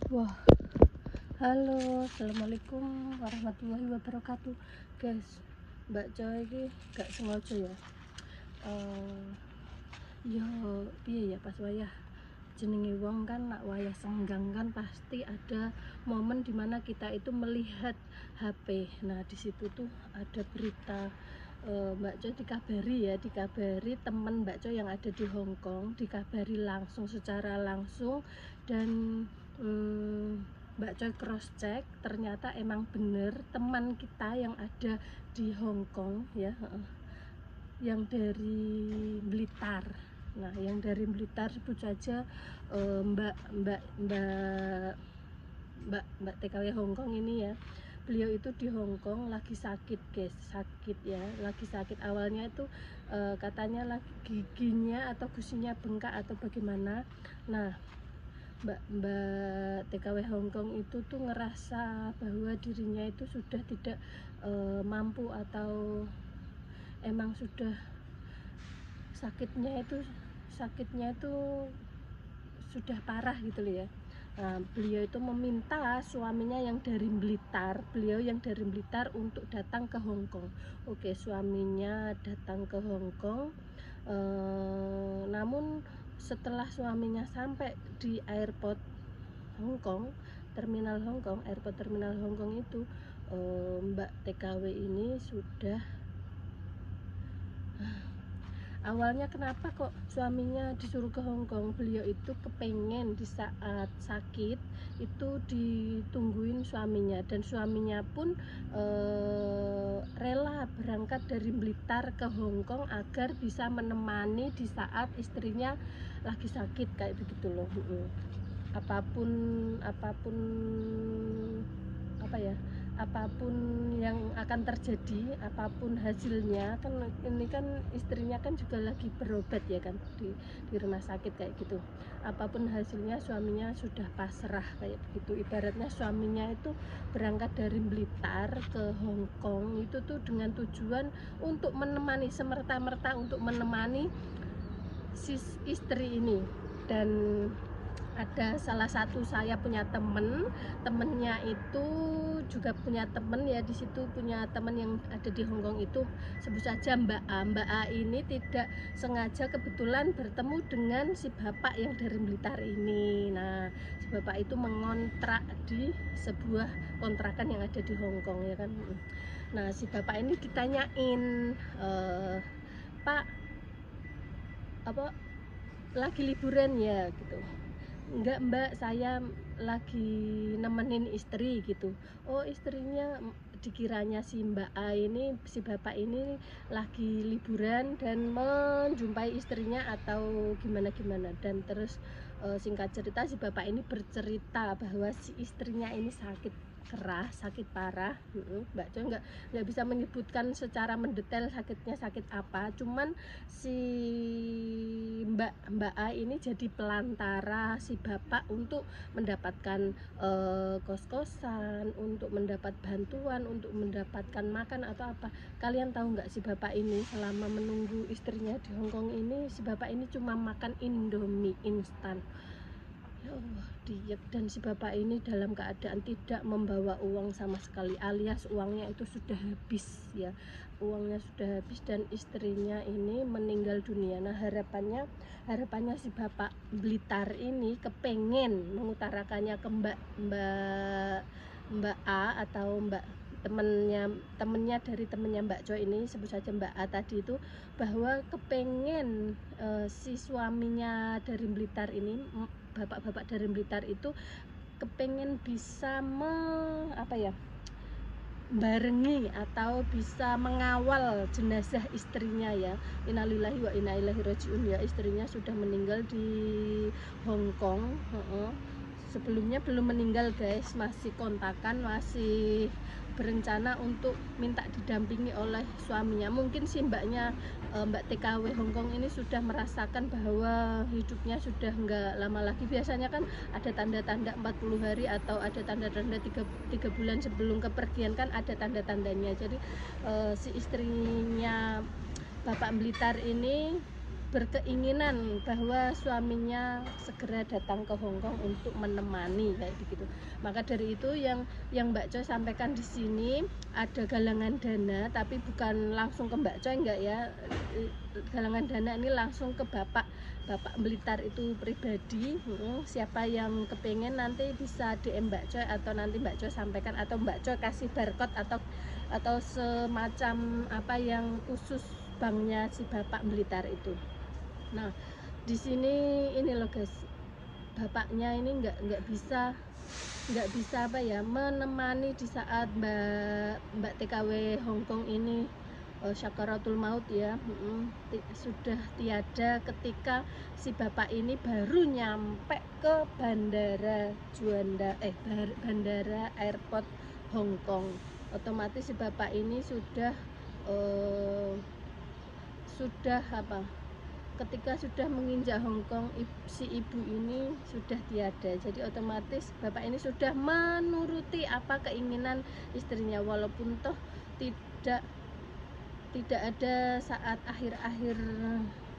Wah, halo, assalamualaikum warahmatullahi wabarakatuh, guys. Mbak Joy ini gak sengaja ya. Yo, piye ya pas wayah jenenge wong kan, nak wayah senggang kan pasti ada momen dimana kita itu melihat HP. Nah, di situ tuh ada berita Mbak Coy dikabari teman Mbak Coy yang ada di Hong Kong, dikabari langsung secara langsung. Dan Mbak Coy cross check, ternyata emang bener teman kita yang ada di Hong Kong ya, yang dari Blitar. Nah, yang dari Blitar sebut saja Mbak TKW Hong Kong ini ya. Beliau itu di Hong Kong lagi sakit, guys, sakit ya, lagi sakit. Awalnya itu katanya lagi giginya atau gusinya bengkak atau bagaimana. Nah, Mbak TKW Hong Kong itu tuh ngerasa bahwa dirinya itu sudah tidak mampu, atau emang sudah sakitnya itu sudah parah gitu loh ya. Nah, beliau itu meminta suaminya yang dari Blitar untuk datang ke Hong Kong. Oke, suaminya datang ke Hong Kong. Namun setelah suaminya sampai di airport Hong Kong, terminal Hong Kong, airport terminal Hong Kong itu, Mbak TKW ini sudah awalnya kenapa kok suaminya disuruh ke Hong Kong. Beliau itu kepengen di saat sakit itu ditungguin suaminya, dan suaminya pun rela berangkat dari Blitar ke Hong Kong agar bisa menemani di saat istrinya lagi sakit kayak begitu loh. Apapun apapun yang akan terjadi, apapun hasilnya, kan ini kan istrinya kan juga lagi berobat ya kan, di rumah sakit kayak gitu. Apapun hasilnya suaminya sudah pasrah kayak begitu. Ibaratnya suaminya itu berangkat dari Blitar ke Hong Kong itu tuh dengan tujuan untuk menemani, semerta-merta untuk menemani si istri ini. Dan ada salah satu, saya punya temennya itu juga punya temen ya, di situ punya temen yang ada di Hong Kong itu, sebut saja Mbak A ini tidak sengaja kebetulan bertemu dengan si bapak yang dari Blitar ini. Nah, si bapak itu mengontrak di sebuah kontrakan yang ada di Hong Kong ya kan. Nah, si bapak ini ditanyain, Pak, apa lagi liburan ya gitu. Enggak Mbak, saya lagi nemenin istri gitu. Oh, istrinya, dikiranya si Mbak A ini, si bapak ini lagi liburan dan menjumpai istrinya atau gimana-gimana. Dan terus singkat cerita si bapak ini bercerita bahwa si istrinya ini sakit keras, sakit parah. Mbak Coy nggak bisa menyebutkan secara mendetail sakitnya sakit apa, cuman si Mbak A ini jadi pelantara si bapak untuk mendapatkan kos-kosan, untuk mendapat bantuan, untuk mendapatkan makan atau apa. Kalian tahu nggak, si bapak ini selama menunggu istrinya di Hong Kong ini, si bapak ini cuma makan Indomie instan. Ya Allah, diet. Dan si bapak ini dalam keadaan tidak membawa uang sama sekali, alias uangnya itu sudah habis ya, uangnya sudah habis, dan istrinya ini meninggal dunia. Nah, harapannya si bapak Blitar ini kepengen mengutarakannya ke Mbak A atau temennya dari temennya Mbak Joy ini, sebut saja Mbak A tadi itu, bahwa kepengen si suaminya dari Blitar ini, bapak-bapak dari Blitar itu kepengen bisa barengi atau bisa mengawal jenazah istrinya ya. Innalillahi wa inna ilaihi rajiun ya, istrinya sudah meninggal di Hong Kong. Sebelumnya belum meninggal guys, masih kontakan, masih berencana untuk minta didampingi oleh suaminya. Mungkin si Mbak TKW Hong Kong ini sudah merasakan bahwa hidupnya sudah enggak lama lagi. Biasanya kan ada tanda-tanda 40 hari atau ada tanda-tanda 3 bulan sebelum kepergian, kan ada tanda-tandanya. Jadi si istrinya Bapak Blitar ini berkeinginan bahwa suaminya segera datang ke Hong Kong untuk menemani kayak begitu. Maka dari itu yang Mbak Coy sampaikan di sini ada galangan dana, tapi bukan langsung ke Mbak Coy, enggak ya. Galangan dana ini langsung ke Bapak Blitar itu pribadi. Siapa yang kepengen nanti bisa DM Mbak Coy, atau nanti Mbak Coy sampaikan, atau Mbak Coy kasih barcode atau semacam apa yang khusus banknya si Bapak Blitar itu. Nah, di sini ini loh guys, bapaknya ini nggak bisa apa ya, menemani di saat Mbak TKW Hong Kong ini syakaratul maut ya. Sudah tiada ketika si bapak ini baru nyampe ke bandara bandara airport Hong Kong. Otomatis si bapak ini sudah apa, ketika sudah menginjak Hong Kong, si ibu ini sudah tiada. Jadi otomatis bapak ini sudah menuruti apa keinginan istrinya, walaupun toh tidak ada saat akhir-akhir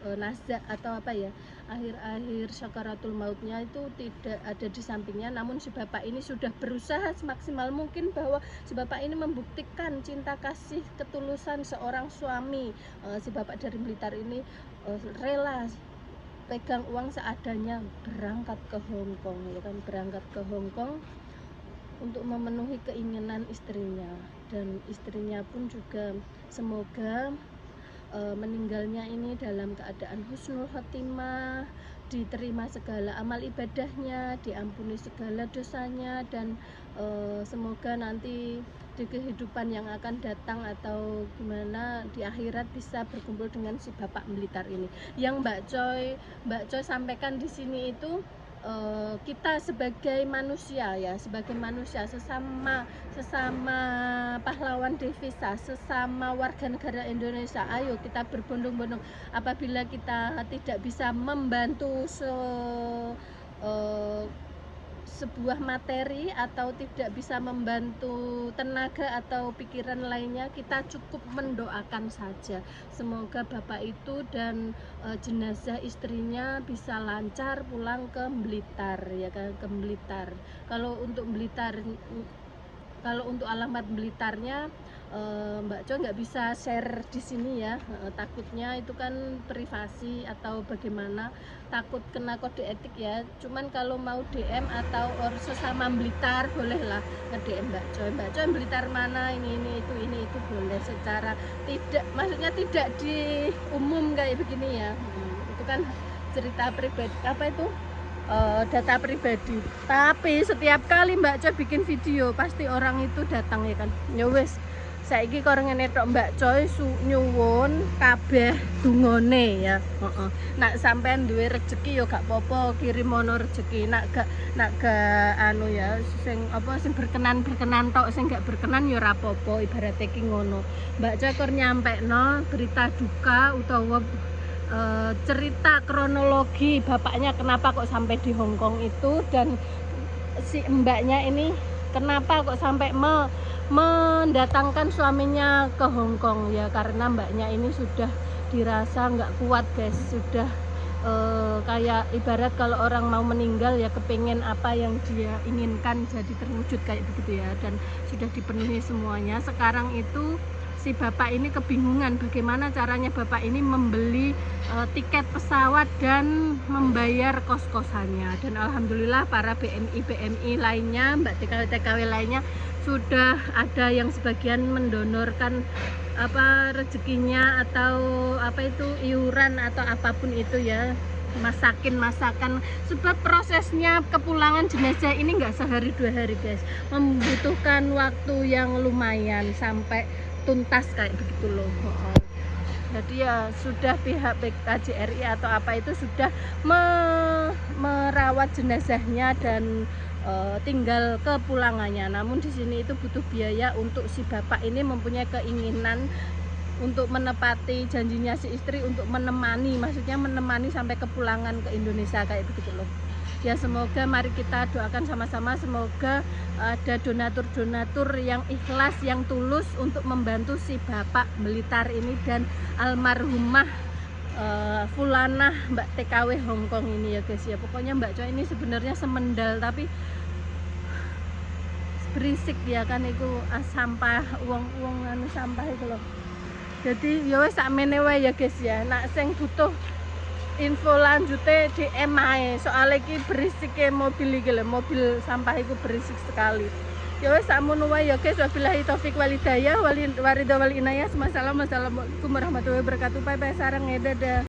nazak atau apa ya, akhir-akhir syakaratul mautnya itu tidak ada di sampingnya. Namun si bapak ini sudah berusaha semaksimal mungkin bahwa si bapak ini membuktikan cinta kasih ketulusan seorang suami. Si bapak dari Blitar ini rela pegang uang seadanya berangkat ke Hong Kong, ya kan, berangkat ke Hong Kong untuk memenuhi keinginan istrinya. Dan istrinya pun juga semoga meninggalnya ini dalam keadaan husnul khotimah, diterima segala amal ibadahnya, diampuni segala dosanya, dan semoga nanti di kehidupan yang akan datang atau gimana di akhirat bisa berkumpul dengan si Bapak Blitar ini. Yang Mbak Coy sampaikan di sini itu kita sebagai manusia ya, sesama pahlawan devisa, sesama warga negara Indonesia, ayo kita berbondong-bondong. Apabila kita tidak bisa membantu sebuah materi atau tidak bisa membantu tenaga atau pikiran lainnya, kita cukup mendoakan saja. Semoga bapak itu dan jenazah istrinya bisa lancar pulang ke Blitar ya kan, ke Blitar. Kalau untuk alamat Blitarnya Mbak Co nggak bisa share di sini ya, takutnya itu kan privasi atau bagaimana, takut kena kode etik ya. Cuman kalau mau DM atau sesama Blitar bolehlah nge-DM Mbak Co Blitar mana, ini itu boleh, secara tidak, maksudnya tidak di umum kayak begini ya. Itu kan cerita pribadi, apa itu, data pribadi. Tapi setiap kali Mbak Co bikin video pasti orang itu datang ya kan. Ya wis, saiki kok ngene tok Mbak Coy nyuwun kabeh dungane ya. Nak sampean duwe rezeki yo gak apa-apa, kirim ono rezeki. Nak gak anu ya, sing berkenan tok, sing gak berkenan yo ora apa-apa, ibarate ki ngono. Mbak Coy kok nyampekno berita duka utawa cerita kronologi bapaknya kenapa kok sampai di Hong Kong itu, dan si mbaknya ini kenapa kok sampai mendatangkan suaminya ke Hong Kong ya, karena mbaknya ini sudah dirasa nggak kuat guys, sudah kayak ibarat kalau orang mau meninggal ya kepengen apa yang dia inginkan jadi terwujud kayak begitu ya, dan sudah dipenuhi semuanya. Sekarang itu si bapak ini kebingungan bagaimana caranya bapak ini membeli tiket pesawat dan membayar kos-kosannya. Dan alhamdulillah para BMI lainnya, Mbak TKW lainnya sudah ada yang sebagian mendonorkan apa rezekinya atau apa itu iuran atau apapun itu ya, masakan. Sebab prosesnya kepulangan jenazah ini nggak sehari 2 hari guys, membutuhkan waktu yang lumayan sampai tuntas kayak begitu loh. Jadi ya sudah pihak KJRI atau apa itu sudah merawat jenazahnya dan tinggal kepulangannya. Namun di sini itu butuh biaya untuk si bapak ini mempunyai keinginan untuk menepati janjinya si istri untuk menemani, maksudnya menemani sampai kepulangan ke Indonesia kayak begitu loh. Ya semoga mari kita doakan sama-sama, semoga ada donatur yang ikhlas, yang tulus untuk membantu si bapak Blitar ini dan almarhumah Fulanah Mbak TKW Hongkong ini ya guys ya. Pokoknya Mbak Choi ini sebenarnya semendal tapi berisik ya kan itu sampah uang anu sampah itu loh. Jadi ya wis sakmene wae ya guys ya. Nak sing butuh info lanjutnya DM ae. Soalnya iki berisike mobil iki lho, mobil sampah itu berisik sekali. Ya wis sakmono wae ya guys. Wabillahi taufik wal hidayah wal inayah. Assalamualaikum warahmatullahi wabarakatuh. Bye bye sareng ya, dadah.